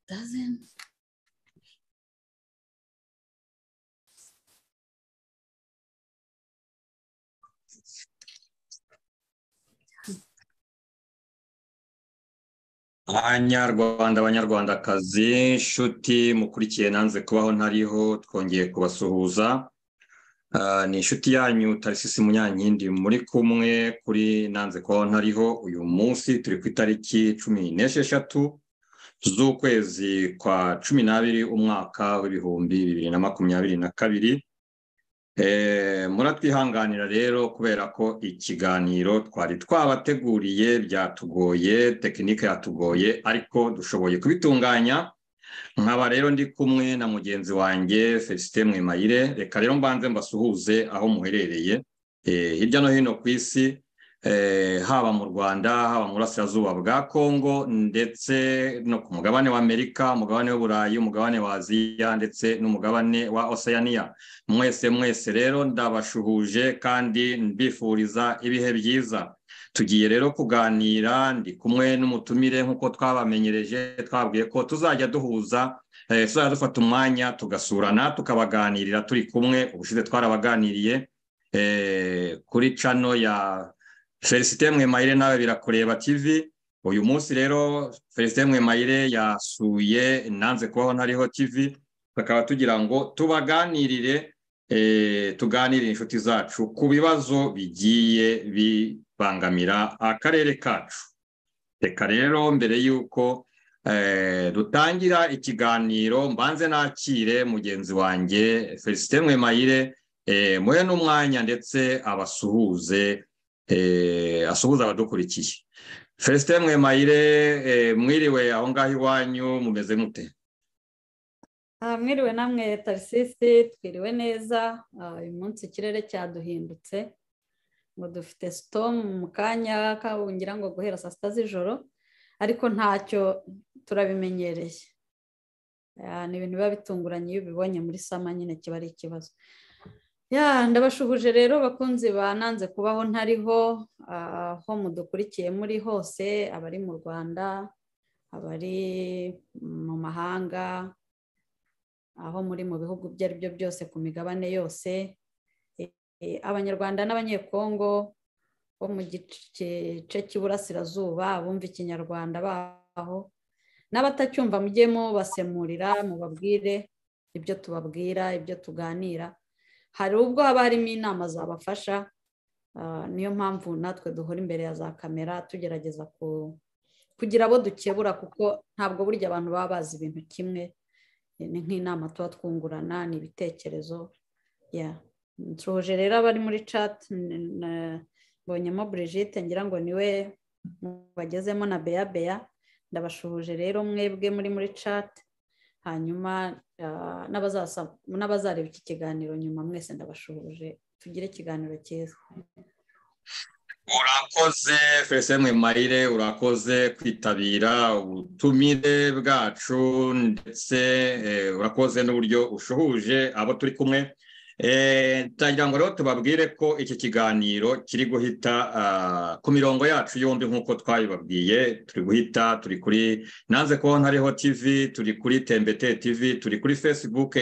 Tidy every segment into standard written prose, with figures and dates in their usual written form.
doesn't. Abanyarwandakazi inshuti mukurikiye nanze kubaho ntariho twongeye kubasuhuza. Ni inshuti yanyu Tarisisi Munyankindi muri kumwe kuri nanze kubaho ntariho. Uyu munsi turi ku itariki 16 z'ukwezi kwa 12 umwaka w'ibihumbi 2022. Muratwihanganira rero kubera ko ikiganiro twari twabateguriye byatugoye, tekinike yatugoye, ariko dushoboye kubitunganya. Nkaba rero ndi kumwe na mugenzi wanjye Felicite Mwemayire. Reka rero mbanze mbasuhuze aho muherereye hirya no hino ku isi, haba mu Rwanda, haba mu Burasirazuba bwa Kongo, ndetse no ku mugabane wa Amerika, umugabane w'Uburayi, umugabane wa Aziya, ndetse n'umugabane wa Oceania. Mwese rero ndabashuhuje kandi mbifuriza ibihe byiza. Tugiye rero kuganira, ndi kumwe n'umutumire nk'uko twabamenyereje. Twabwiye ko tuzajya duhuza, tuzajya dufata umwanya tugasurana tukabaganirira turi kumwe. Ubushize twarabaganiriye kuri channel ya Felicite Mwemayire nawe birakureba TV. Uyu munsi rero Felicite Mwemayire yasuye nanze kubaho ntariho TV, bakaba tugira ngo tubaganirire, tuganirire inshuti zacu ku bibazo bigiye bibangamira akarere kacu. Reka rero mbere yuko dutangira ikiganiro mbanze nakire mugenzi wanjye Felicite Mwemayire, muhe n'umwanya ndetse abasuhuze, asuhuza abadukurikiye. Felicite Mwemayire, mwiriwe aho ngaho iwanyu, mumeze mute? Mwiriwe namwe Tarisisi, twiriwe neza. Uyu munsi ikirere cyaduhindutse, ngo dufite storm mu kanya kabungira ngo guhera saa 6 z'ijoro, ariko ntacyo, turabimenyereye. Ni ibintu biba bitunguranye iyo ubibonye muri sama, nyine kiba ari ikibazo. Ndabashuhuje rero bakunzi bananze kubaho ntariho, aho mudukurikiye muri hose, abari mu Rwanda, abari mu mahanga, aho muri mu bihugu byo ari byo byose ku migabane yose, Abanyarwanda n'Abanyekongo bo mu gice cy'Iburasirazuba bumva Ikinyarwanda baho, n'abatacyumva mujyemo basemurira, mubabwire ibyo tubabwira, ibyo tuganira. Hari ubwo haba harimo inama zabafasha, niyo mpamvu natwe duhora imbere ya za kamera tugerageza kugira abo dukebura, kuko ntabwo burya abantu baba bazi ibintu kimwe. Ni nk'inama tuba twungurana, ni ibitekerezo. Nsuhuje rero abari muri chat, mbonyemo Brigitte, ngira ngo niwe bagezemo, na Bea. Ndabashuhuje rero mwebwe muri chat, hanyuma n'abazareba iki kiganiro nyuma, mwese ndabashuhuje. Tugire ikiganiro cyiza. Urakoze Felicite Mwemayire, urakoze kwitabira ubutumire bwacu, ndetse urakoze n'uburyo ushuhuje abo turi kumwe. Tagira ngo rero tubabwire ko iki kiganiro kiri guhita ku mirongo yacu yombi nk'uko twabibabwiye. Turi kuri nanze kubaho ntariho TV, turi kuri Tembete TV, turi kuri Facebook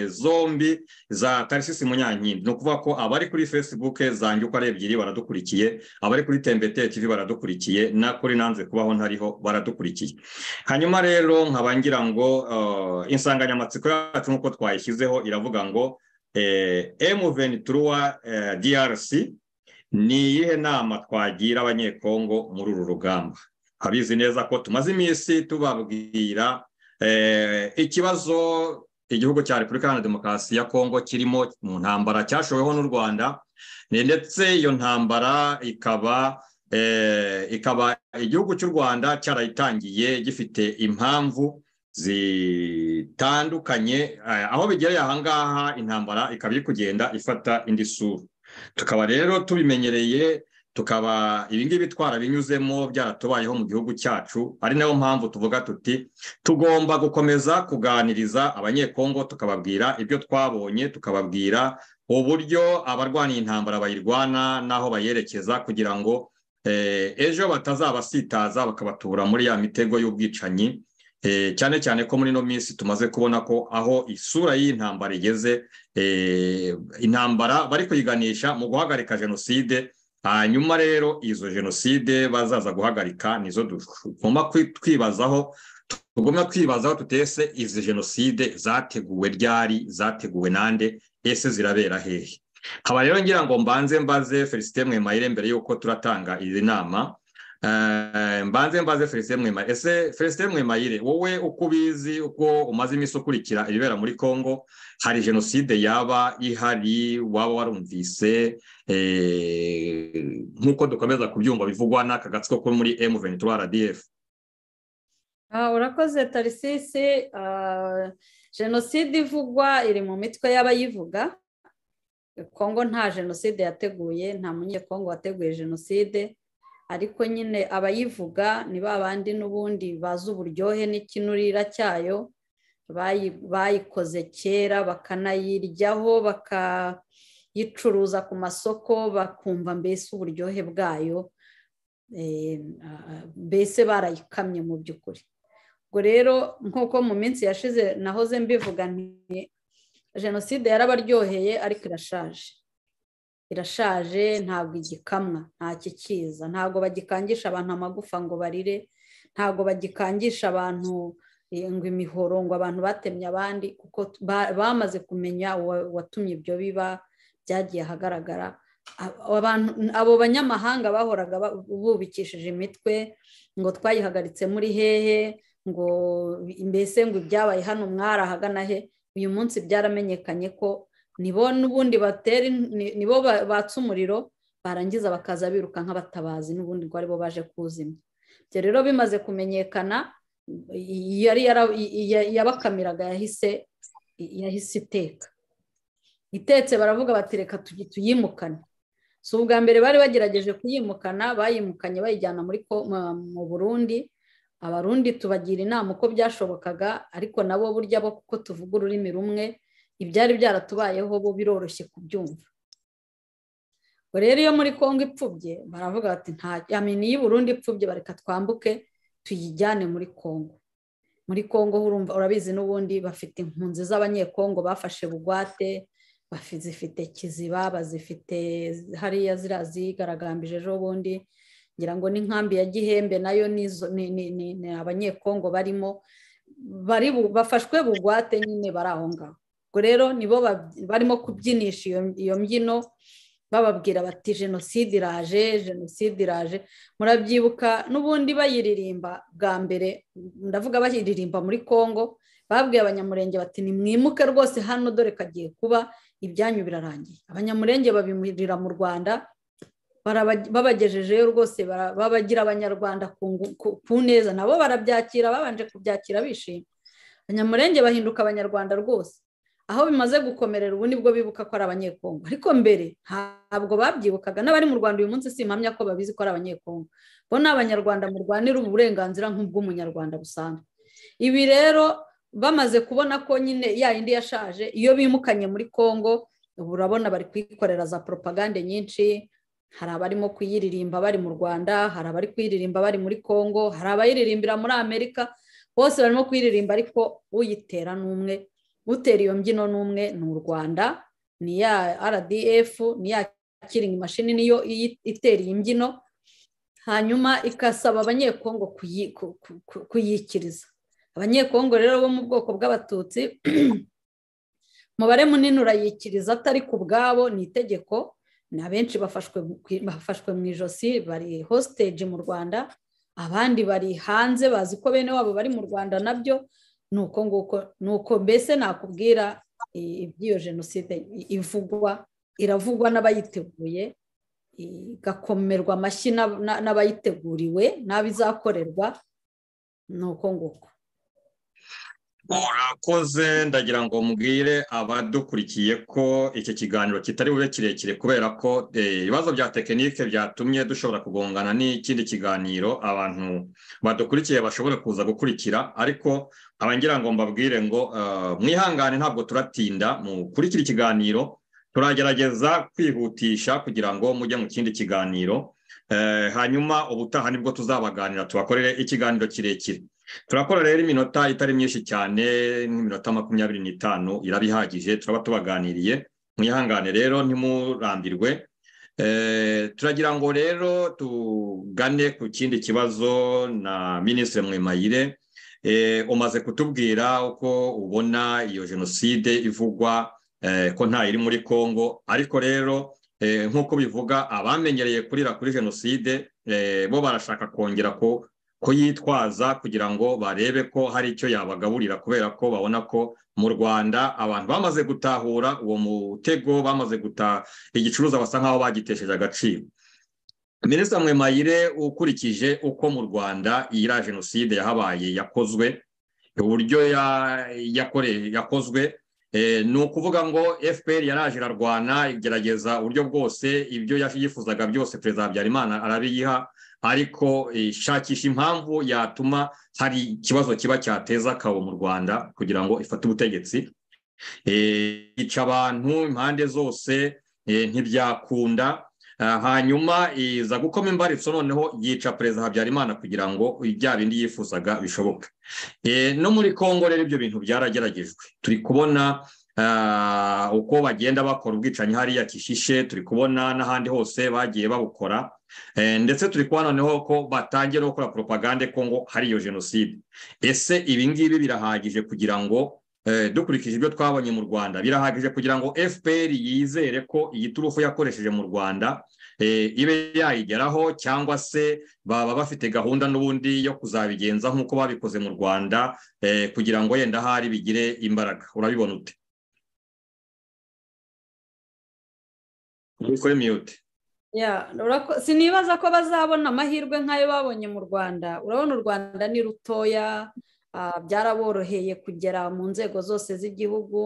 zombi za Tarisisi Munyankindi. Ni ukuvuga ko abari kuri Facebook zanjye uko ari ebyiri baradukurikiye, abari kuri Tembete TV baradukurikiye, na kuri nanze kubaho ntariho baradukurikiye. Hanyuma rero nkabangira ngo insanganyamatsiko yacu nk'uko twayishyizeho iravuga ngo M23 DRC ni iyihe nama twagira Abanyekongo muri uru rugamba. Habizi neza ko tumaze iminsi tubabwira ikibazo igihugu cya Repubulika Iharanira Demokarasi ya Kongo kirimo mu ntambara cyashoweho n'u Rwanda, ndetse iyo ntambara ikaba igihugu cy'u Rwanda cyarayitangiye gifite impamvu zitandukanye, aho bigereye ahangaha intambara ikaba iri kugenda ifata indi sura. Tukaba rero tubimenyereye, tukaba ibingibi twarabinyuzemo, byaratubayeho mu gihugu cyacu. Ari nayo mpamvu tuvuga tuti tugomba gukomeza kuganiriza Abanyekongo, tukababwira ibyo twabonye, tukababwira uburyo abarwaniye intambara bayirwana naho bayerekeza, kugira ngo ejo batazabasitaza bakabatura muri ya mitego y'ubwicanyi cyane cyane ko muri ino minsi tumaze kubona ko aho isura y'intambara igeze, intambara bari kuyiganisha mu guhagarika jenoside. Hanyuma rero izo jenoside bazaza guhagarika nizo tugomba kwibazaho tutese izi jenoside zateguwe ryari, zateguwe nande, ese zirabera hehe? Aba rero ngira ngo mbaze Felicite Mwemayire mbere yuko turatanga izi nama. Mbaze Felicite Mwemayire. Ese Felicite Mwemayire, wowe uko ubizi, uko umaze iminsi ukurikira ibibera muri Kongo, hari jenoside yaba ihari waba warumvise nk'uko dukomeza kubyumva bivugwa n'aka gatsiko ko muri M23 RDF? Urakoze Tarisisi. Jenoside ivugwa iri mu mitwe y'abayivuga. Kongo nta jenoside yateguye, nta munyekongo wateguye jenoside, ariko nyine abayivuga ni babandi n'ubundi bazi uburyohe n'ikinurira cyayo, bayikoze kera bakanayiryaho bakayicuruza ku masoko bakumva mbese uburyohe bwayo, mbese barayikamye mu by'ukuri. Ubwo rero nk'uko mu minsi yashize nahoze mbivuga nti jenoside yarabaryoheye ariko irashaje, ntabwo igikamwa, nta kikiza, ntabwo bagikangisha abantu amagufa ngo barire, ntabwo bagikangisha abantu ngo imihoro ngo abantu batemye abandi, kuko bamaze kumenya watumye ibyo biba, byagiye ahagaragara. Abo banyamahanga bahoraga bubikishije imitwe ngo twayihagaritse muri hehe, ngo mbese ngo ibyabaye hano mwarahagana he, uyu munsi byaramenyekanye ko nibo n'ubundi nibo batsa umuriro barangiza bakaza biruka nk'abatabazi n'ubundi ngo aribo baje kuzimya. Ibyo rero bimaze kumenyekana, yabakamiraga yahise itetse baravuga bati reka tuyimukane. Si ubwa mbere bari bagerageje kuyimukana, bayimukanye bayijyana mu Burundi. Abarundi tubagira inama uko byashobokaga, ariko nabo burya bo kuko tuvuga ururimi rumwe, ibyari byaratubayeho bo biroroshye kubyumva. Rero iyo muri Kongo ipfubye baravuga bati y'i Burundi ipfubye, bareka twambuke tuyijyane muri Kongo. Muri Kongo urabizi n'ubundi bafite impunzi z'abanyekongo bafashe bugwate, zifite Kiziba, bazifite hariya zigaragambije ejo bundi, ngira ngo n'inkambi ya Gihembe nayo ni abanyekongo barimo, bafashwe bugwate nyine bari aho ngaho. Ubwo rero nibo barimo kubyinisha iyo mbyino, bababwira bati jenoside iraje. Murabyibuka n'ubundi bayiririmba bwa mbere, ndavuga bayiririmba muri Kongo, babwiye abanyamurenge bati nimwimuke rwose hano dore kagiye kuba, ibyanyu birarangiye. Abanyamurenge babimurira mu Rwanda, babagejejeyo rwose, babagira abanyarwanda ku neza, nabo barabyakira, babanje kubyakira bishimye. Abanyamurenge bahinduka abanyarwanda rwose. Aho bimaze gukomerera ubu nibwo bibuka ko ari abanyekongo, ariko mbere ntabwo babyibukaga. N'abari mu Rwanda uyu munsi simpamya ko babizi ko ari abanyekongo, bo ni abanyarwanda murwanira uburenganzira nk'ubw'umunyarwanda busanzwe. Ibi rero bamaze kubona ko nyine ya yindi yashaje, iyo bimukanye muri Kongo ubu urabona bari kwikorera za propagande nyinshi. Hari abarimo kuyiririmba bari mu Rwanda, hari abari kuyiririmba bari muri Kongo, hari abayiririmbira muri Amerika, bose barimo kuyiririmba, ariko uyitera n'umwe, utera iyo mbyino n'umwe, ni u Rwanda, ni ya RDF, ni ya killing machine niyo itera iyi mbyino, hanyuma ikasaba abanyekongo kuyikiriza. Abanyekongo rero bo mu bwoko bw'abatutsi umubare munini urayikiriza atari ku bwabo, ni itegeko. Na benshi bafashwe mu ijosi, bari hostage mu Rwanda, abandi bari hanze bazi ko bene wabo bari mu Rwanda nabyo. Nuko mbese nakubwira iby'iyo jenoside iravugwa n'abayiteguye, igakomerwa amashyi n'abayiteguriwe n'abizakorerwa. Nuko nguko. Urakoze, ndagira ngo mbwire abadukurikiye ko iki kiganiro kitari bube kirekire, kubera ko ibibazo bya tekinike byatumye dushobora kugongana n'ikindi kiganiro abantu badukurikiye bashobora kuza gukurikira. Ariko abangira ngo mbabwire ngo mwihangane, ntabwo turatinda mu kurikira ikiganiro, turagerageza kwihutisha kugira ngo mujye mu kindi kiganiro, hanyuma ubutaha nibwo tuzabaganira tubakorere ikiganiro kirekire. turakora rero iminota itari myinshi cyane nk'iminota 25 irabihagije turaba tubaganiriye mwihangane rero ntimurambirwe. Turagira ngo rero tugane ku kindi kibazo na Minisitiri Mwemayire. Umaze kutubwira uko ubona iyo jenoside ivugwa ko nta iri muri Kongo, ariko rero nk'uko bivuga abamenyereye kurira kuri jenoside bo barashaka kongera ko yitwaza kugira ngo barebe ko hari icyo yabagaburira, kubera ko babona ko mu Rwanda abantu bamaze gutahura uwo mutego, bamaze igicuruza basa nkaho bagitesheje agaciro. Minisitiri Mwemayire, ukurikije uko mu Rwanda iyi jenoside yahabaye yakozwe, uburyo yakozwe, ni ukuvuga ngo FPR yaraje irarwana igerageza uburyo bwose, ibyo yifuzaga byose Perezida Habyarimana arabiyiha, ariko ishakisha impamvu yatuma hari ikibazo kiba cyateza akabo mu Rwanda kugira ngo ifate ubutegetsi. Yica abantu impande zose ntibyakunda, hanyuma iza gukoma imbaritso noneho yica Perezida Habyarimana kugira ngo ibya bindi yifuzaga bishoboke. No muri Kongo rero ibyo bintu byarageragejwe, turi kubona uko bagenda bakora ubwicanyi hariya Kishishe, turi kubona n'ahandi hose bagiye babukora, ndetse turi kubona noneho ko batangiye no gukora propagande ko ngo hari iyo jenoside. Ese ibi ngibi birahagije kugira ngo dukurikije ibyo twabonye mu Rwanda, birahagije kugira ngo FPR yizere ko iyi turufu yakoresheje mu Rwanda ibe yayigeraho, cyangwa se baba bafite gahunda n'ubundi yo kuzabigenza nk'uko babikoze mu Rwanda kugira ngo yenda hari bigire imbaraga? Urabibona ute? Kuri mute. Sinibaza ko bazabona amahirwe nk'ayo babonye mu Rwanda. Urabona u Rwanda ni rutoya, byaraboroheye kugera mu nzego zose z'igihugu,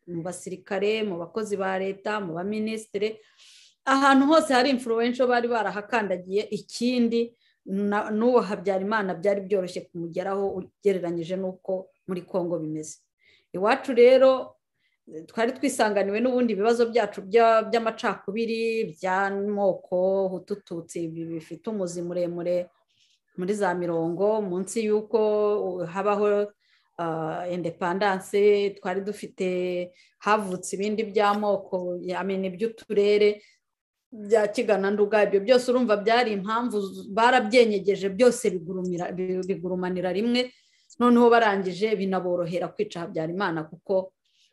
mu basirikare, mu bakozi ba leta, mu baminisitiri, ahantu hose hari influential bari barahakandagiye. Ikindi n'uwo Habyarimana byari byoroshye kumugeraho ugereranyije n'uko muri Kongo bimeze. Iwacu rero twari twisanganiwe n'ubundi bibazo byacu by'amacakubiri, by'amoko, Hutu-Tutsi bifite umuzi muremure muri za mirongo, munsi y'uko habaho independence twari dufite, havutse ibindi by'amoko, iby'uturere bya Kigana Nduga. Ibyo byose urumva byari impamvu barabyenyegeje, byose bigurumanira rimwe, noneho barangije binaborohera kwica Habyarimana kuko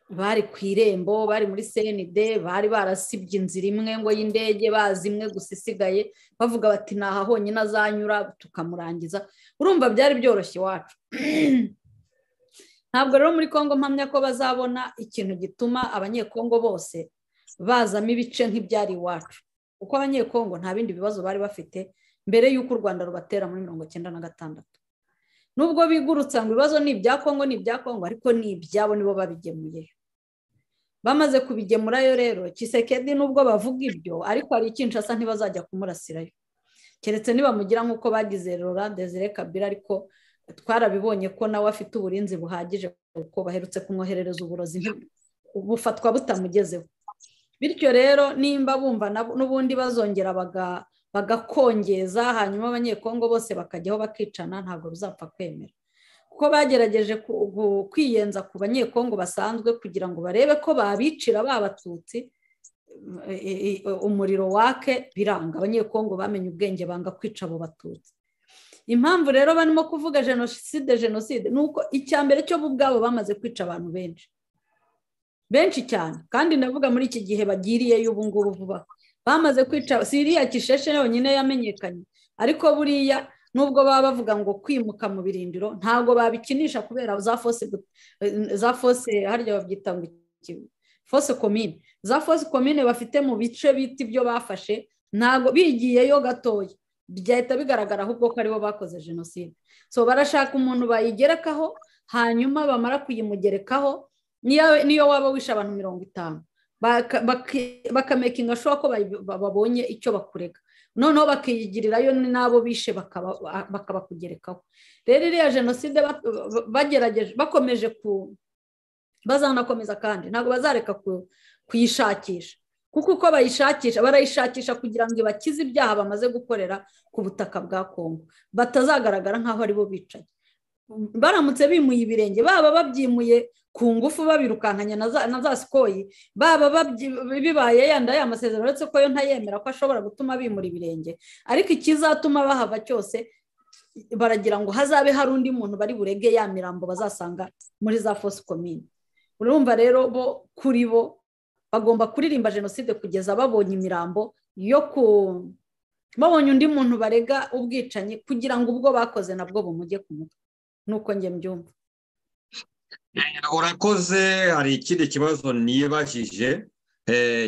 bari ku irembo, bari muri CND, bari barasibye inzira imwe ngo y'indege, bazi imwe gusa isigaye, bavuga bati naha honyine azanyura tukamurangiza. Urumva byari byoroshye iwacu. Ntabwo rero muri Kongo mpamya ko bazabona ikintu gituma abanyekongo bose bazamo ibice nk'ibyari iwacu, kuko abanyekongo nta bindi bibazo bari bafite mbere y'uko u Rwanda rubatera muri 1996. Nubwo bigurutsa ngo ibibazo ni ibya Kongo, ni ibya Kongo, ariko ni ibyabo, nibo babigemuyeyo. Bamaze kubigemurayo rero, Tshisekedi nubwo bavuga ibyo, ariko hari Kinshasa ntibazajya kumurasirayo, keretse nibamugira nk'uko bagize Laurent Désiré Kabila, ariko twarabibonye ko nawe afite uburinzi buhagije kuko baherutse kumwoherereza uburozi bufatwa butamugezeho. Bityo rero nimba bumva n'ubundi bazongera bagakongeza, hanyuma abanyekongo bose bakajyaho bakicana, ntabwo bizapfa kwemera, kuko bagerageje kwiyenza ku banyekongo basanzwe kugira ngo barebe ko babicira b'abatutsi, umuriro wake, biranga. Abanyekongo bamenye ubwenge, banga kwica abo batutsi. Impamvu rero barimo kuvuga jenoside nuko icyambere cyo ubwabo bamaze kwica abantu benshi cyane, kandi ndavuga muri iki gihe bagiriye ubu ngubu vuba, bamaze kwica. Siriya Kisheshe yonyine yamenyekanye, ariko buriya nubwo baba bavuga ngo kwimuka mu birindiro, ntabwo babikinisha kubera za force harya babyita ngo force commune, za force commune bafite mu bice biti byo bafashe, ntabwo bigiyeyo gatoya byahita bigaragara ahubwo ko aribo bakoze jenoside. So barashaka umuntu bayigerekaho, hanyuma bamara kuyimugerekaho, niyo waba wishe abantu 50, bakamekinga sure ko babonye icyo bakurega, noneho bakiyigirirayo n'abo bishe bakabakugerekaho. Rero iriya jenoside bagerageje, bakomeje bazanakomeza, kandi ntabwo bazareka kuyishakisha, kuko uko barayishakisha kugira ngo bakize ibyaha bamaze gukorera ku butaka bwa Kongo, batazagaragara nk'aho aribo bicaye. baramutse bimuye ibirenge, baba babyimuye ku ngufu babirukankanya na za sikoyi, baba bibaye yanda ya masezerano uretse ko yo ntayemera ko ashobora gutuma bimura ibirenge, ariko ikizatuma bahava cyose baragira ngo hazabe hari undi muntu bari burege ya mirambo bazasanga muri za fosse commune. Urumva rero bo kuri bo bagomba kuririmba jenoside kugeza babonye imirambo babonye undi muntu barega ubwicanyi kugira ngo ubwo bakoze nabwo bumujye ku mutwe. Nuko njye mbyumva. Urakoze. Hari ikindi kibazo nibajije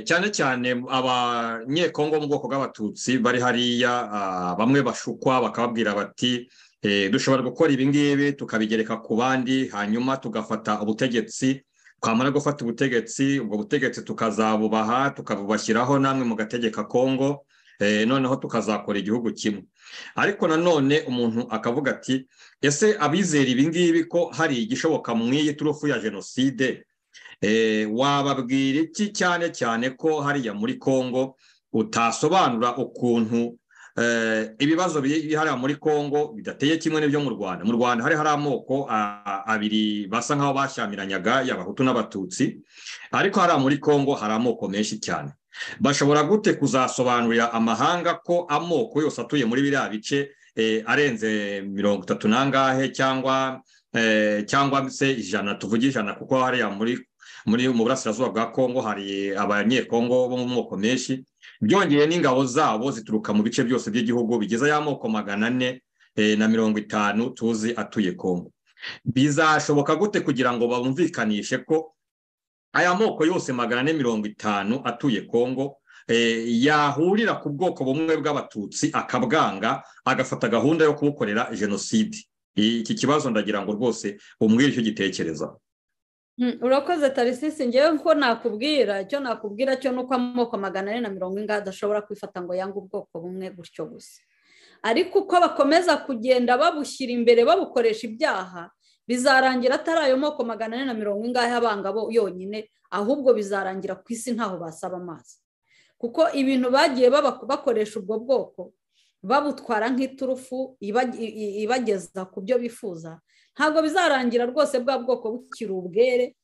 cyane cyane abanyekongo mu bwoko bw'abatutsi bari hariya, bamwe bashukwa bakababwira bati dushobora gukora ibi ngibi tukabigereka ku bandi, hanyuma tugafata ubutegetsi, twamara gufata ubutegetsi, ubwo butegetsi tukazabubaha tukabubashyiraho namwe mugategeka Kongo, noneho tukazakora igihugu kimwe. Ariko nanone umuntu akavuga ati ese abizera ibi ngibi ko hari igishoboka mu iyi turufu ya jenoside, wababwira iki cyane cyane ko hariya muri Kongo utasobanura ukuntu ibibazo biri hariya muri Kongo bidateye kimwe n'ibyo mu Rwanda. Mu Rwanda hari amoko abiri basa nkaho bashyamiranaga y'abahutu n'abatutsi, ariko hariya muri Kongo hari amoko menshi cyane. Bashobora gute kuzasobanurira amahanga ko amoko yose atuye muri biriya bice arenze 30 nangahe cyangwa se 100, tuvuge 100, kuko hariya mu burasirazuba bwa Kongo hari abanyekongo bo mu moko menshi, byongeye n'ingabo zabo zituruka mu bice byose by'igihugu bigeze y'amoko 450 tuzi atuye Kongo. Bizashoboka gute kugira ngo babumvikanishe ko aya moko yose 450 atuye Kongo yahurira ku bwoko bumwe bw'abatutsi akabwanga, agafata gahunda yo kubukorera jenoside? Iki kibazo ndagira ngo rwose umbwire icyo gitekereza. Urakoze Tarisisi. Ngewe ko nakubwira cyo nuko amoko 450 adashobora kwifata ngo yange ubwoko bumwe gutyo gusa, ariko uko bakomeza kugenda babushyira imbere babukoresha ibyaha, bizarangira atari ayo moko 450 abanga bo yonyine, ahubwo bizarangira ku isi ntaho basaba amazi, kuko ibintu bagiye bakoresha ubwo bwoko babutwara nk'iturufu ibageza ku byo bifuza, ntabwo bizarangira rwose bwa bwoko bukiri ubwere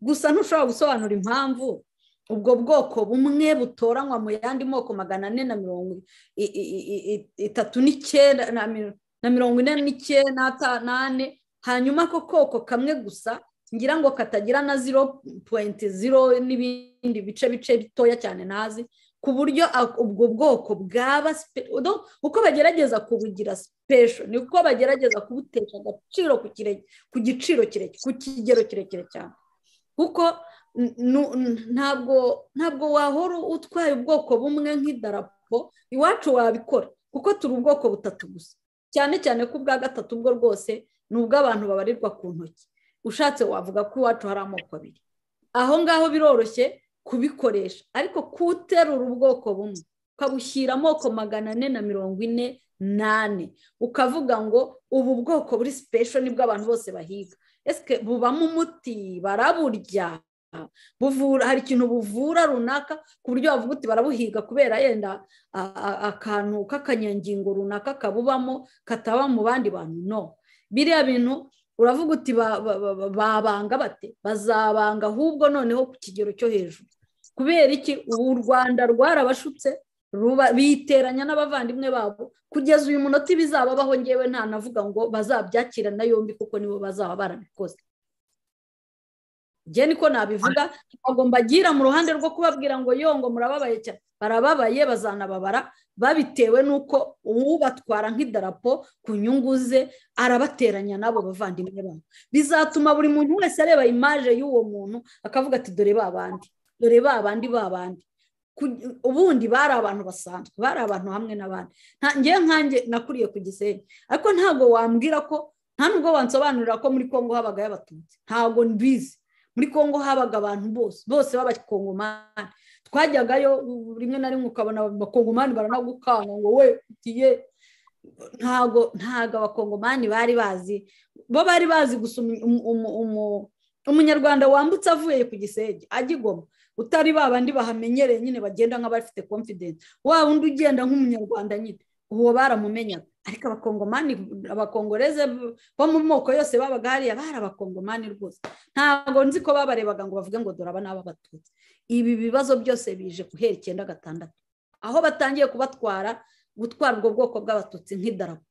gusa. Ntushobora gusobanura impamvu ubwo bwoko bumwe butoranywa mu yandi moko 449 hanyuma ko koko kamwe gusa ngira ngo katagira na 0.0 n'ibindi bice bitoya cyane nazi, ku buryo ubwo bwoko bwaba uko bagerageza kubugira special niko bagerageza kubutesha agaciro ku giciro kirekire, ku kigero kirekire cyane, kuko ntabwo wahora utwaye ubwoko bumwe nk'idarapo. Iwacu wabikora kuko turi ubwoko butatu gusa, cyane cyane ko ubwa gatatu bwo rwose ni ubw'abantu babarirwa ku ntoki. Ushatse wavuga ko iwacu hari amoko abiri, aho ngaho biroroshye kubikoresha, ariko kuterura ubwoko bumwe ukabushyira amoko 448 ukavuga ngo ubu bwoko buri special nibwo abantu bose bahiga, ese bubamo umuti, baraburya, buvura, hari ikintu buvura runaka ku buryo bavuga uti barabuhiga kubera yenda akantu k'akanyangingo runaka kabubamo kataba mu bandi bantu? No, biriya bintu uravuga uti babanga bate? Bazabanga ahubwo noneho ku kigero cyo hejuru. Kubera iki? U Rwanda rwarabashutse, biteranya n'abavandimwe babo, kugeza uyu munota bizababaho ngewe nta navuga ngo bazabyakirana yombi kuko nibo bazaba barabikoze. Je niko nabivuga, agomba agira mu ruhande rwo kubabwira ngo yongo murababaye cyane, barababaye, bazanababara babitewe nuko ubatwara nk'idarapo ku nyungu ze, arabateranya nabo bavandimwe babo. Bizatuma buri muntu wese areba image y'uwo muntu akavuga ati dore babandi ubundi bari abantu basanzwe, bari abantu hamwe n'abandi. Nkanjye nakuriye ku Gisenyi, ariko ntabwo wambwira ko, nta nubwo wansobanurira ko muri Kongo habagayo abatutsi. Ntabwo mbizi. Muri Kongo habaga abantu bose b'abakongomani. Twajyagayo rimwe na rimwe ukabona abakongomani baranagukanga ngo we utiye. Ntabwo abakongomani bari bazi, bo bari bazi gusa umunyarwanda wambutse avuye ku Gisenyi ajya i Goma, utari babandi bahamenyereye nyine bagenda nk'abafite confidence, wa undi ugenda nk'umunyarwanda nyine uwo baramumenyaga. ariko abakongoreze bo mu moko yose babaga hariya bari abakongomani rwose, ntabwo nzi ko babarebaga ngo bavuge ngo dore aba ni abatutsi. Ibi bibazo byose bije guhera 1996 aho batangiye gutwara ubwo bwoko bw'abatutsi nk'idarapo,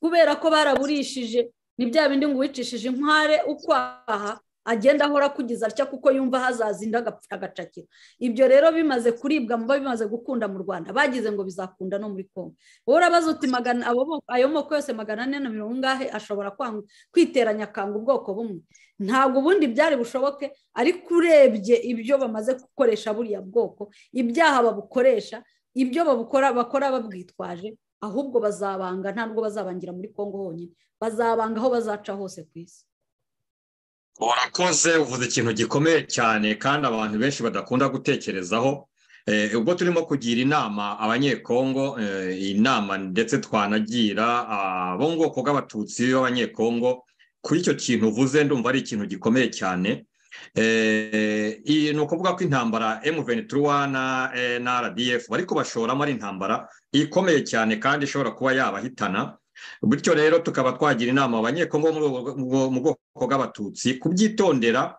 kubera ko baraburishije. Ni bya bindi ngo wicishije inkware ukwaha agenda ahora kugiza atya kuko yumva hazazinda agacakira. Ibyo rero bimaze kuribwa mu bimaze gukunda mu Rwanda, bagize ngo bizakunda no muri Kongo. Wowe urabaza uti ayo moko yose 440 ashobora kwiteranya akanga ubwoko bumwe? Ntabwo ubundi byari bushoboke, ariko urebye ibyo bamaze gukoresha buriya bwoko, ibyaha babukoresha, ibyo bakora babwitwaje, ahubwo bazabanga, ntabwo bazabangira muri Kongo honyine, bazabanga aho bazaca hose ku isi. Urakoze, uvuze ikintu gikomeye cyane kandi abantu benshi badakunda gutekerezaho. Ubwo turimo kugira inama abanyekongo, inama ndetse twanagira abo mu bwoko bw'abatutsi b'abanyekongo, kuri icyo kintu uvuze ndumva ari ikintu gikomeye cyane. Ni ukuvuga ko intambara M23 na RDF bariko bashoramo ari intambara ikomeye cyane kandi ishobora kuba yabahitana. Bityo rero tukaba twagira inama abanyekongo mu bwoko bw'abatutsi kubyitondera,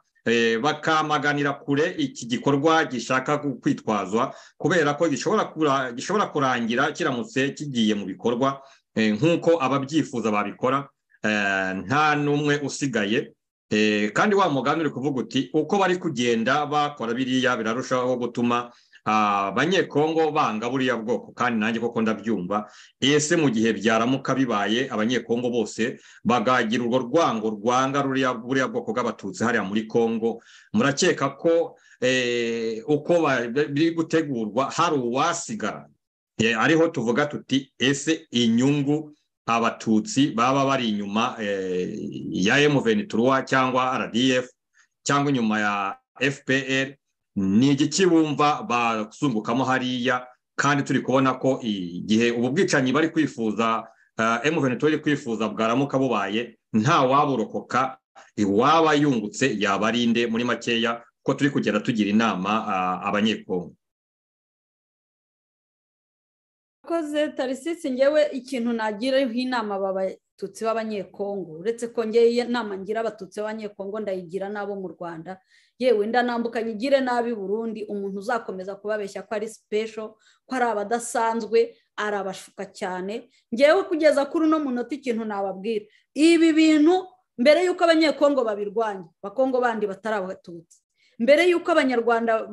bakamaganira kure iki gikorwa gishaka kwitwazwa, kubera ko gishobora kurangira kiramutse kigiye mu bikorwa nk'uko ababyifuza babikora, nta n'umwe usigaye. Kandi wa mugani uri kuvuga uti uko bari kugenda bakora biriya birarushaho gutuma abanyekongo banga buriya bwoko, kandi nanjye koko ndabyumva. Ese mu gihe byaramuka bibaye abanyekongo bose bagagira urwo rwango rwanga buriya bwoko bw'abatutsi hariya muri Kongo, murakeka ko uko biri gutegurwa hari uwasigara? Ariho tuvuga tuti ese inyungu abatutsi baba bari inyuma ya M23 cyangwa RDF cyangwa inyuma ya FPR ni igiki bumva basungukamo hariya? Kandi turi kubona ko igihe ubu bwicanyi bari kwifuza, M23 iri kwifuza, bwaramuka bubaye nta waburokoka, iwaba yungutse yabarinde muri makeya, ko turi kugenda tugira inama abanyekongo. Koze Tarisisi, ngewe ikintu nagiraho inama abatutsi b'abanyekongo, uretse ko ngeye inama ngira abatutsi b'abanyekongo ndayigira nabo mu Rwanda, yewe ndanambuka nyigire nabi Burundi. Umuntu uzakomeza kubabeshya ko ari special, ko ari abadasanzwe, arabashuka cyane. Ngewe kugeza kuri no munota ikintu nababwira, ibi bintu mbere yuko abanyekongo babirwanya, bakongo bandi batari abatutsi, mbere yuko abanyarwanda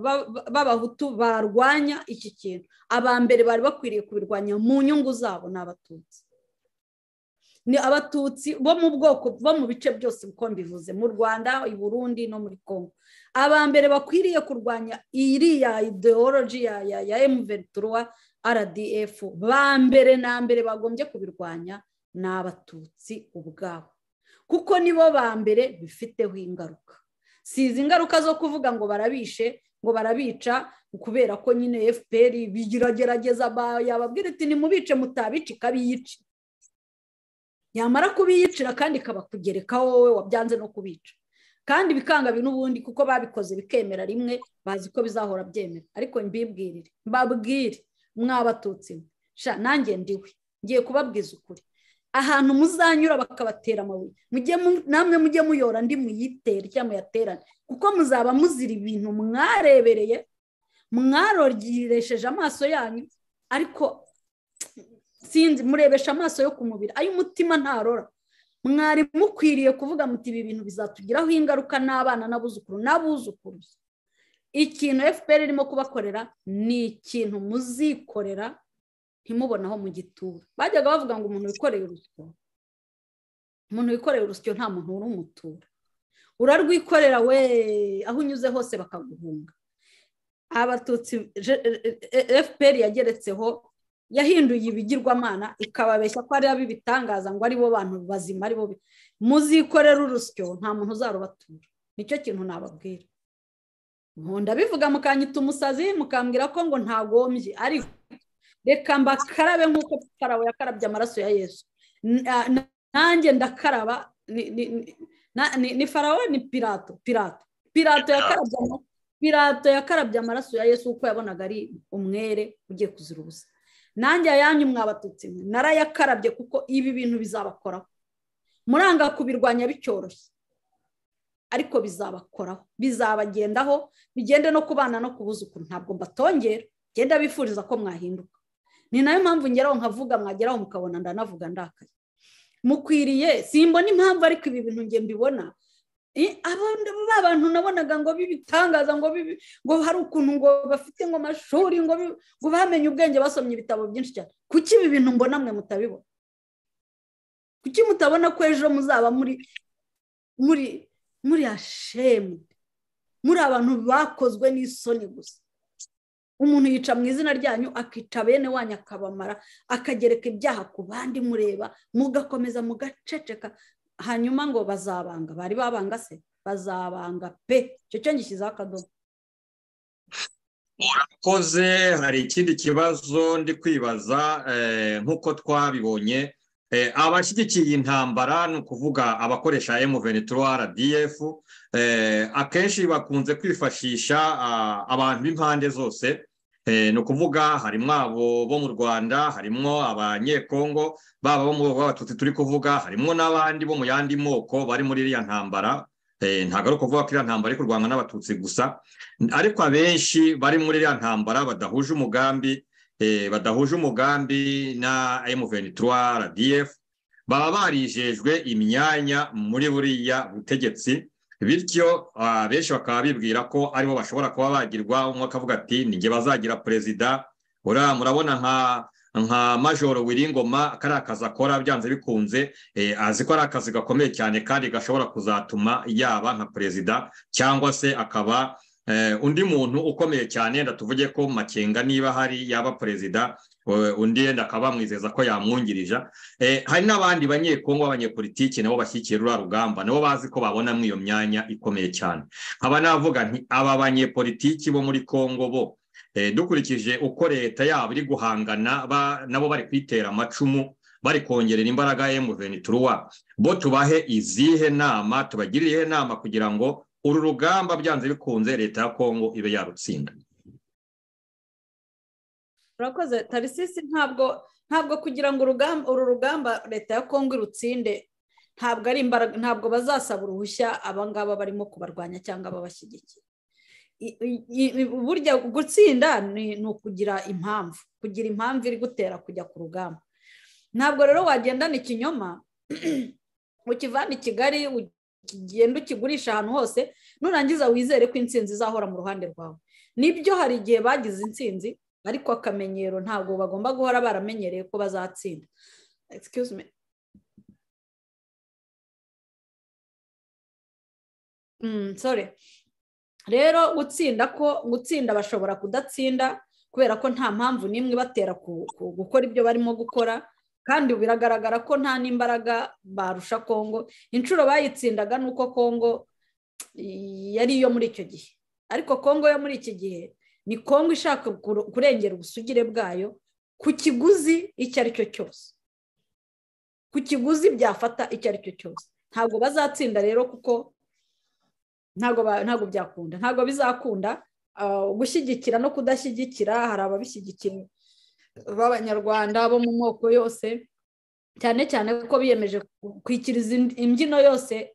b'abahutu barwanya iki kintu, abambere bari bakwiriye kubirwanya mu nyungu zabo n'abatutsi. Ni abatutsi bo mu bwoko bo mu bice byose uko mbivuze, mu Rwanda, i Burundi no muri Kongo. Abambere bakwiriye kurwanya iriya ideology ya M23 RDF, bambere na mbere bagombye kubirwanya n'abatutsi ubwabo, kuko nibo bambere bifiteho ingaruka. Sizi ingaruka zo kuvuga ngo barabishe, ngo barabica, kubera ko nyine FPR bigiragerageza yababwira iti nimubice mutabici kabiyici, yamara kubiyicira kandi kabakugerekaho wowe wabyanze no kubica, kandi bikanga binubundi kuko babikoze bikemera rimwe, bazi ko bizahora byemera. Ariko mbabwire mwabatutsi, sha nanjye ndiwe ngiye kubabwiza ukuri, ahantu muzanyura bakabatera amabuye, namwe mujye muyora ndi muyitere cyangwa muyaterane, kuko muzaba muzira ibintu mwarebereye, mwarogiresheje amaso yanyu, ariko sinzi murebesha amaso yo ku mubiri, ay'umutima ntarora. Mwari mukwiriye kuvuga muti ibi bintu bizatugiraho ingaruka n'abana n'abuzukuruza. Ikintu FPR irimo kubakorera ni ikintu muzikorera ntimubonaho mu gitura. Bajyaga bavuga ngo umuntu wikoreye urusyo nta muntu urumutura, urarwikorera we, aho unyuze hose bakaguhunga. Abatutsi FPR yageretseho, yahinduye ibigirwamana ikababeshya ko ari abibitangaza, ngo ari bo bantu bazima, ari bo muzikorera urusyo nta muntu uzarubatura. Nicyo kintu nababwira. Nkunda bivuga mukanyita umusazi, mukambwira ko ngo ntagombye, ariko reka mbakarabe nk'uko Farawo yakarabye amaraso ya Yesu. Nanjye ndakaraba, ni Farawo ni Pilato yakarabye amaraso ya Yesu uko yabonaga ari umwere ugiye kuzira ubusa. nanjye ayanyu mwabatutsi mwe narayakarabye kuko ibi bintu bizabakoraho muranga kubirwanya bicyoroshye ariko bizabakoraho bizabagendaho bigende no kubana no kubuzukuru ntabwo mbatongera genda bifuriza ko mwahinduka ni nayo mpamvu ngeraho nkavuga mwageraho mukabona ndanavuga ndakaye mukwiriye simbona impamvu ariko ibi bintu nge mbibona abantu nabonaga ngo bibitangaza ngo hari ukuntu ngo bafite ngo amashuri ngo bamenye ubwenge basomye ibitabo byinshi cyane kuki ibi bintu mbona mwe mutabibona kuki mutabona ko ejo muzaba muri ashemu muri abantu bakozwe n'isoni gusa umuntu yica mu izina ryanyu akica bene wanyu akabamara akagereka ibyaha ku bandi mureba mugakomeza mugaceceka hanyuma ngo bazabanga bari babanga se bazabanga pe cyo cyo ngishyizeho akadomo urakoze hari ikindi kibazo ndi kwibaza nk'uko twabibonye abashyigikiye intambara ni ukuvuga abakoresha M23 RDF akenshi bakunze kwifashisha abantu b'impande zose ni ukuvuga harimo abo bo mu Rwanda harimo abanyekongo baba bo mu Batutsi turi kuvuga harimo n'abandi bo mu yandi moko bari muri iriya ntambara ntabwo ari ukuvuga ko iriya ntambara iri kurwana n'Abatutsi gusa ariko abenshi bari muri iriya ntambara badahuje umugambi na M23 RDF baba barijejwe imyanya muri buriya butegetsi bityo benshi bakaba bibwira ko aribo bashobora kuba bagirwa umwe akavuga ati ninjye bazagira perezida murabona nka Major Wiringoma kari akazi akora byanze bikunze azi ko ari akazi gakomeye cyane kandi gashobora kuzatuma yaba nka perezida cyangwa se akaba undi muntu ukomeye cyane ndatuvuge ko Makenga niba hari yaba perezida undi yenda akaba mwizeza ko yamwungirija hari n'abandi banyekongo abanyepolitiki nabo bashyikiye rura rugamba nabo bazi ko babona mu iyo myanya ikomeye cyane nkaba navuga nti aba banyepolitiki bo muri Kongo bo dukurikije uko leta yabo iri guhangana nabo bari kwitera amacumu bari kongerera imbaraga M23 bo tubahe izihe nama tubagirire nama kugira ngo uru rugamba byanze bikunze leta ya Kongo ibe yarutsinda urakoze Tarisisi ntabwo kugira ngo uru rugamba leta ya Kongo irutsinde ntabwo ari imbaraga ntabwo bazasaba uruhushya abangaba barimo kubarwanya cyangwa babashyigikiye burya gutsinda ni ukugira impamvu iri gutera kujya ku rugamba ntabwo rero wagendana ikinyoma ukivana i Kigali ugenda ukigurisha ahantu hose nurangiza wizere ko intsinzi izahora mu ruhande rwawe nibyo hari igihe bagize intsinzi ariko akamenyero ntabwo bagomba guhora baramenyereye ko bazatsinda excuse me sorry rero gutsinda bashobora kudatsinda kubera ko nta mpamvu n'imwe batera gukora ibyo barimo gukora kandi biragaragara ko nta n'imbaraga barusha Kongo inshuro bayitsindaga nuko Kongo yari iyo muri icyo gihe ariko Kongo yo muri iki gihe ni Kongo ishaka kurengera ubusugire bwayo ku kiguzi icyo ari cyo cyose ku kiguzi byafata icyo ari cyo cyose ntabwo bazatsinda rero kuko ntabwo byakunda ntabwo bizakunda gushyigikira no kudashyigikira hari ababishyigikira b'Abanyarwanda bo mu moko yose cyane cyane ko biyemeje kwikiriza imbyino yose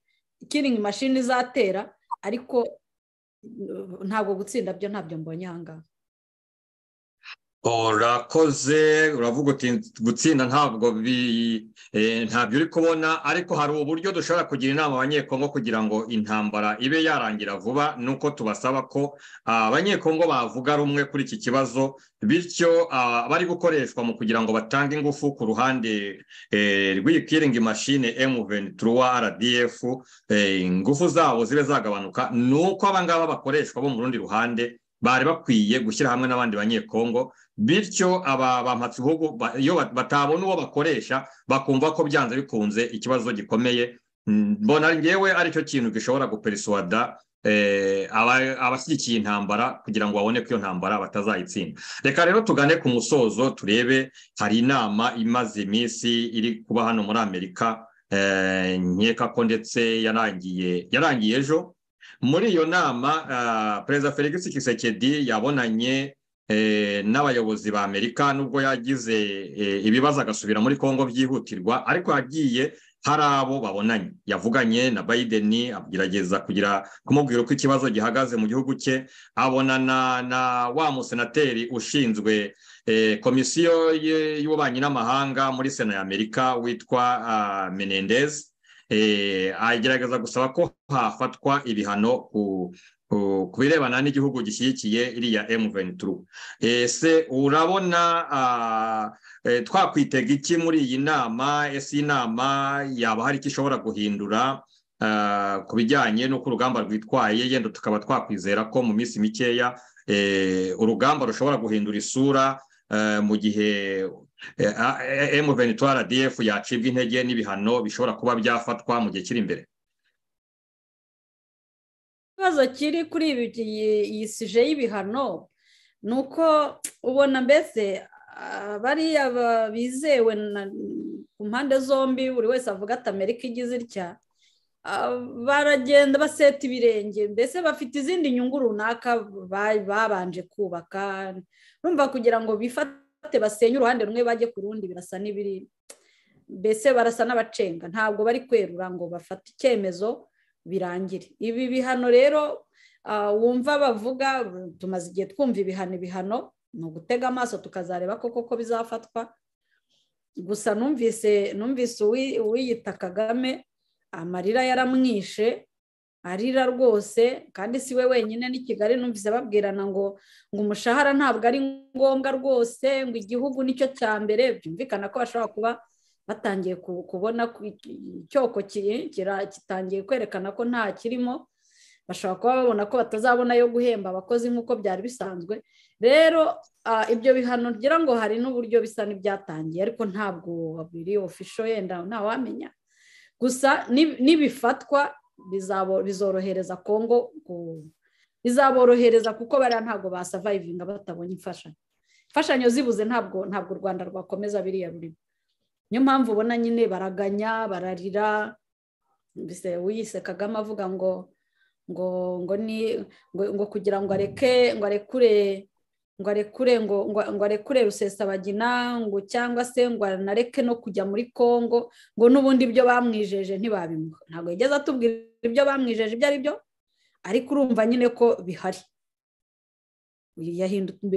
killing machine izatera ariko ntabwo gutsinda byo ntabyo mbonye ahangaha urakoze uravuga uti gutsinda ntabwo ntabyo uri kubona ariko hari uburyo dushobora kugira inama abanyekongo kugira ngo intambara ibe yarangira vuba nuko tubasaba ko abanyekongo bavuga rumwe kuri iki kibazo bityo bari gukoreshwa mu kugira ngo batange ingufu ku ruhande rw'ikiringi machine M23 RDF ingufu zabo zibe zagabanuka nuko abangaba bakoreshwa bo mu rundi ruhande bari bakwiye gushyira hamwe n'abandi banyekongo bityo aba bampatse ibihugu iyo batabona uwo bakoresha bakumva ko byanze bikunze ikibazo gikomeye mbona ngewe aricyo kintu gishobora guperisuwada abashyigikiye intambara kugira ngo babone ko iyo ntambara batazayitsinda reka rero tugane ku musozo turebe hari inama imaze iminsi iri kuba hano muri Amerika nkeka ko ndetse yarangiye ejo muri iyo nama perezida Felix Tshisekedi yabonanye n'abayobozi ba Amerika nubwo yagize ibibazo agasubira muri Kongo byihutirwa, ariko yagiye hari abo babonanye, yavuganye na Biden agerageza kumubwira uko ikibazo gihagaze mu gihugu cye, abonana na wa musenateri ushinzwe komisiyo y'ububanyi n'amahanga muri Sena ya Amerika witwa Menendez, agerageza gusaba ko hafatwa ibihano ku birebana n'igihugu gishyigikiye iriya M23. Ese urabona twakwitega iki muri iyi nama? Ese iyi nama yaba hari icyo ishobora guhindura ku bijyanye n'uko urugamba rwitwaye, yenda tukaba twakwizera ko mu minsi mikeya urugamba rushobora guhindura isura mu gihe M23 RDF yacibwa intege n'ibihano bishobora kuba byafatwa mu gihe kiri imbere? Ikibazo kiri kuri iyi sije y'ibihano ni uko ubona mbese bariya bizewe ku mpande zombi, buri wese avuga ati Amerika igize itya, baragenda baseta ibirenge, mbese bafite izindi nyungu runaka babanje kubaka, urumva kugira ngo bifate basenye uruhande rumwe bajye ku rundi, birasa n'ibiri, mbese barasa n'abacenga, ntabwo bari kwerura ngo bafate icyemezo birangire. Ibi bihano rero wumva bavuga, tumaze igihe twumva ibihano, ni ugutega amaso tukazareba ko koko bizafatwa. Gusa numvise uwiyita Kagame amarira yaramwishe, arira rwose, kandi si we wenyine, n'i Kigali numvise babwirana ngo umushahara ntabwo ari ngombwa rwose, ngo igihugu nicyo cya mbere. Byumvikana ko bashobora kuba batangiye kubona icyoko kitangiye kwerekana ko nta kirimo, bashobora kuba babona ko batazabona yo guhemba abakozi nk'uko byari bisanzwe. Rero ibyo bihano ngira ngo hari n'uburyo bisa n'ibyatangiye, ariko ntabwo biri official, yenda ntawamenya. Gusa nibifatwa bizorohereza Kongo, bizaborohereza kuko bariya ntabwo basavayivinga batabonye imfashanyo zibuze, ntabwo u Rwanda rwakomeza biriya rurimo. Niyo mpamvu ubona nyine baraganya, bararira, mbese uyise Kagame avuga ngo kugira ngo arekure Rusesabagina, ngo cyangwa se ngo anareke no kujya muri Kongo, ngo n'ubundi ibyo bamwijeje ntibabimuha. Ntabwo yigeze atubwira ibyo bamwijeje ibyo ari byo, ariko urumva nyine ko bihari,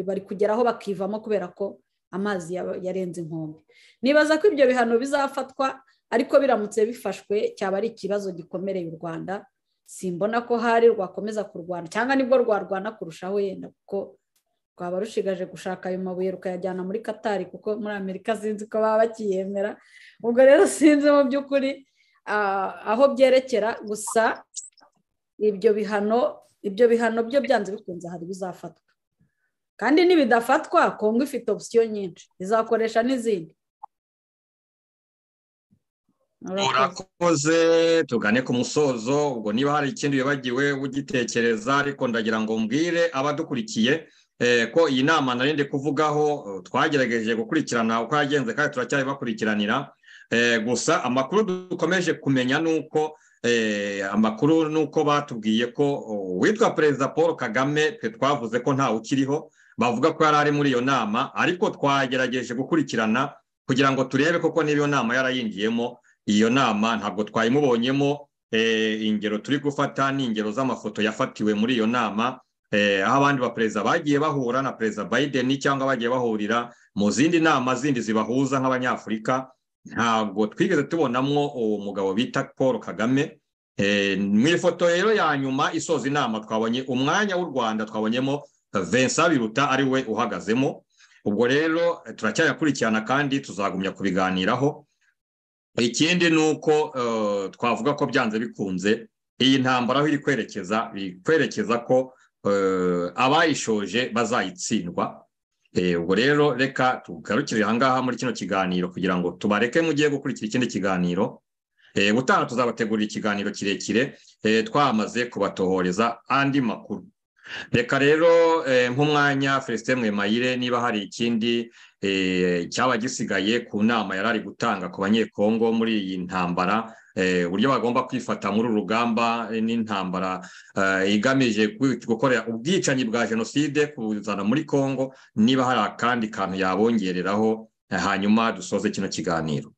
bari kugeraho bakivamo kubera ko amazi yarenze inkombe. Nibaza ko ibyo bihano bizafatwa, ariko biramutse bifashwe cyaba ari ikibazo gikomereye u Rwanda. Simbona ko hari rwakomeza kurwana, cyangwa nibwo rwarwana kurushaho, yenda kuko rwaba rushigaje gushaka ayo mabuye rukayajyana muri Katari, kuko muri Amerika sinzi ko baba bakiyemera. Ubwo rero sinzi mu by'ukuri aho byerekera. Gusa ibyo bihano byo byanze bikunze hari bizafatwa, kandi nibidafatwa Kongo ifite option nyinshi, izakoresha n'izindi. Urakoze, tugane ku musozo. Ubwo niba hari ikindi wibagiwe ugitekereza, ariko ndagira ngo mbwire abadukurikiye ko iyi nama narinde kuvugaho twagerageje gukurikirana uko yagenze, kandi turacyari bakurikiranira. Gusa amakuru dukomeje kumenya nuko batubwiye ko witwa Perezida Paul Kagame twavuze ko ntawe ukiriho, bavuga ko yari ari muri iyo nama, ariko twagerageje gukurikirana kugira ngo turebe koko niba iyo nama yarayinjiyemo. Iyo nama ntabwo twayimubonyemo. Ingero turi gufata ni ingero z'amafoto yafatiwe muri iyo nama, aho abandi baperezida bagiye bahura na Perezida Biden, cyangwa bagiye bahurira mu zindi nama zindi zibahuza nk'Abanyafurika. Ntabwo twigeze tubonamwo uwo mugabo bita Paul Kagame. Mu ifoto rero ya nyuma isoza inama twabonye umwanya w'u Rwanda, twabonyemo Vincent Biruta ari we uhagazemo. Ubwo rero turacyayakurikirana kandi tuzagumya kubiganiraho. Ikindi ni uko twavuga ko byanze bikunze iyi ntambara aho iri kwerekeza ko abayishoje bazayitsindwa. Ubwo rero reka tugarukire ahangaha muri kino kiganiro kugira ngo tubareke mugiye gukurikira ikindi kiganiro. Gutaha tuzabategurira ikiganiro kirekire twamaze kubatohoreza andi makuru. Reka rero nk'umwanya Felicien Mwemayire, niba hari ikindi cyaba gisigaye ku nama yarari gutanga ku banyekongo muri iyi ntambara uburyo bagomba kwifata muri uru rugamba n'intambara igamije gukorera ubwicanyi bwa jenoside kuzana muri Kongo, niba hari akandi kantu yabongereraho hanyuma dusoze kino kiganiro.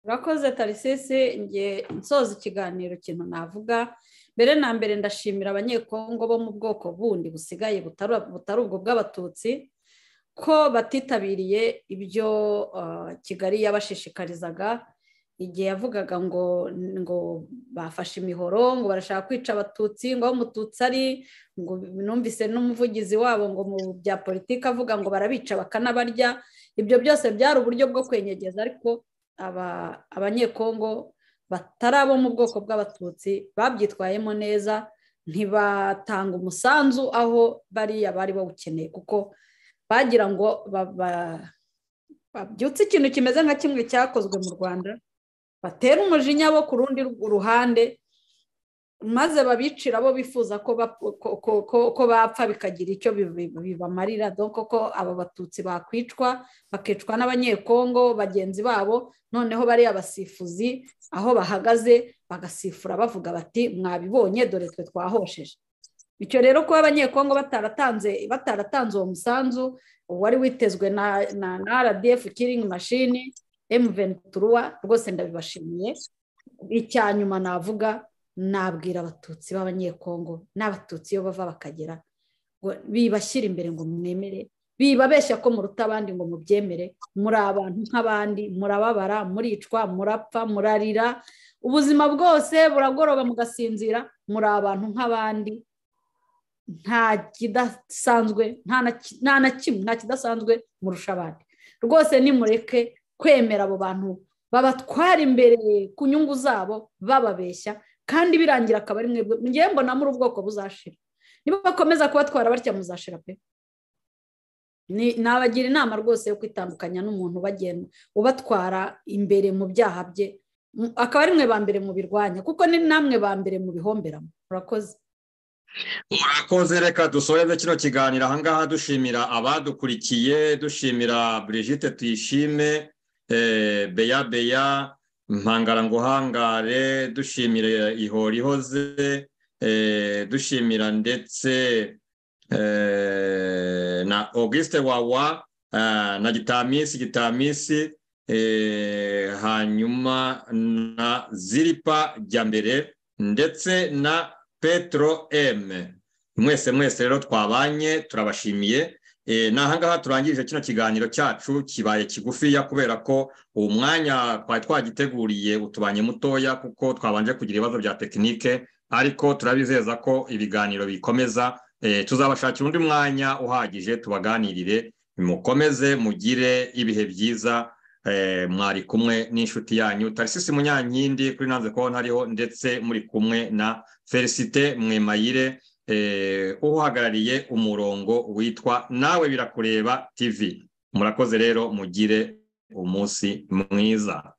Urakoze Tarisisi, nge nsoza ikiganiro ikintu navuga mbere na mbere ndashimira abanyekongo bo mu bwoko bundi busigaye butari ubwo bw'abatutsi ko batitabiriye ibyo Kigali yabashishikarizaga igihe yavugaga ngo bafashe imihoro, ngo barashaka kwica abatutsi, ngo umututsi ari, ngo numvise n'umuvugizi wabo ngo mu bya politiki avuga ngo barabica bakanabarya. Ibyo byose byari uburyo bwo kwenyegeza, ariko abanyekongo batari abo mu bwoko bw'abatutsi babyitwayemo neza, ntibatanga umusanzu aho bariya bari bawukeneye, kuko bagira ngo babyutse ikintu kimeze nka kimwe cyakozwe mu Rwanda, batera umujinya bo ku rundi ruhande, maze babicira bo bifuza ko bapfa bikagira icyo bibamarira. Donc ko abo batutsi bakwicwa, bakicwa n'abanyekongo bagenzi babo, noneho bariya abasifuzi aho bahagaze bagasifura bavuga bati mwabibonye dore twe twahosheje. Icyo rero ko abanyekongo bataratanze uwo musanzu wari witezwe na RDF killing machine M23, rwose ndabibashimiye. Icyanyuma navuga, nabwira abatutsi b'abanyekongo n'abatutsi iyo bava bakagera ngo bibashyira imbere ngo mwemere, bibabeshya ko muruta abandi ngo mubyemere. Muri abantu nk'abandi, murababara, muricwa, murapfa, murarira, ubuzima bwose buragoroba mugasinzira, muri abantu nk'abandi, nta kidasanzwe, nta na kimwe, nta kidasanzwe murusha abandi. Rwose nimureke kwemera abo bantu babatwara imbere ku nyungu zabo bababeshya, kandi birangira akaba ari mwebwe. Ngiye mbona muri ubwoko buzashira, niba bakomeza kubatwara batya muzashira pe. Nabagira inama rwose yo kwitandukanya n'umuntu bagenda ubatwara imbere mu byaha bye, akaba ari mwe ba mbere mu birwanya, kuko ni namwe ba mbere mu bihomberamo. Urakoze. Urakoze, reka dusoreze kino kiganiro ahangaha dushimira abadukurikiye, dushimira Brigitte Tuyishime, Beya Mpangara Nguhangare, dushimira Ihorihoze, dushimira ndetse na Auguste Wawa, na Gitamisi, hanyuma na Ziripa Jambere ndetse na Petro M. Mwese rero twabanye, turabashimiye. Nahangaha turangirije kino kiganiro cyacu, kibaye kigufiya kubera ko uwo mwanya twari twagiteguriye utubanye mutoya, kuko twabanje kugira ibibazo bya tekinike, ariko turabizeza ko ibiganiro bikomeza. Tuzabashakira undi mwanya uhagije tubaganirire. Mukomeze mugire ibihe byiza. Mwari kumwe n'inshuti yanyu Tarisisi Munyankindi kuri Nanze Konti hariho, ndetse muri kumwe na Felicite Mwemayire uhagarariye umurongo witwa Nawe Birakureba TV. Murakoze rero, mugire umunsi mwiza.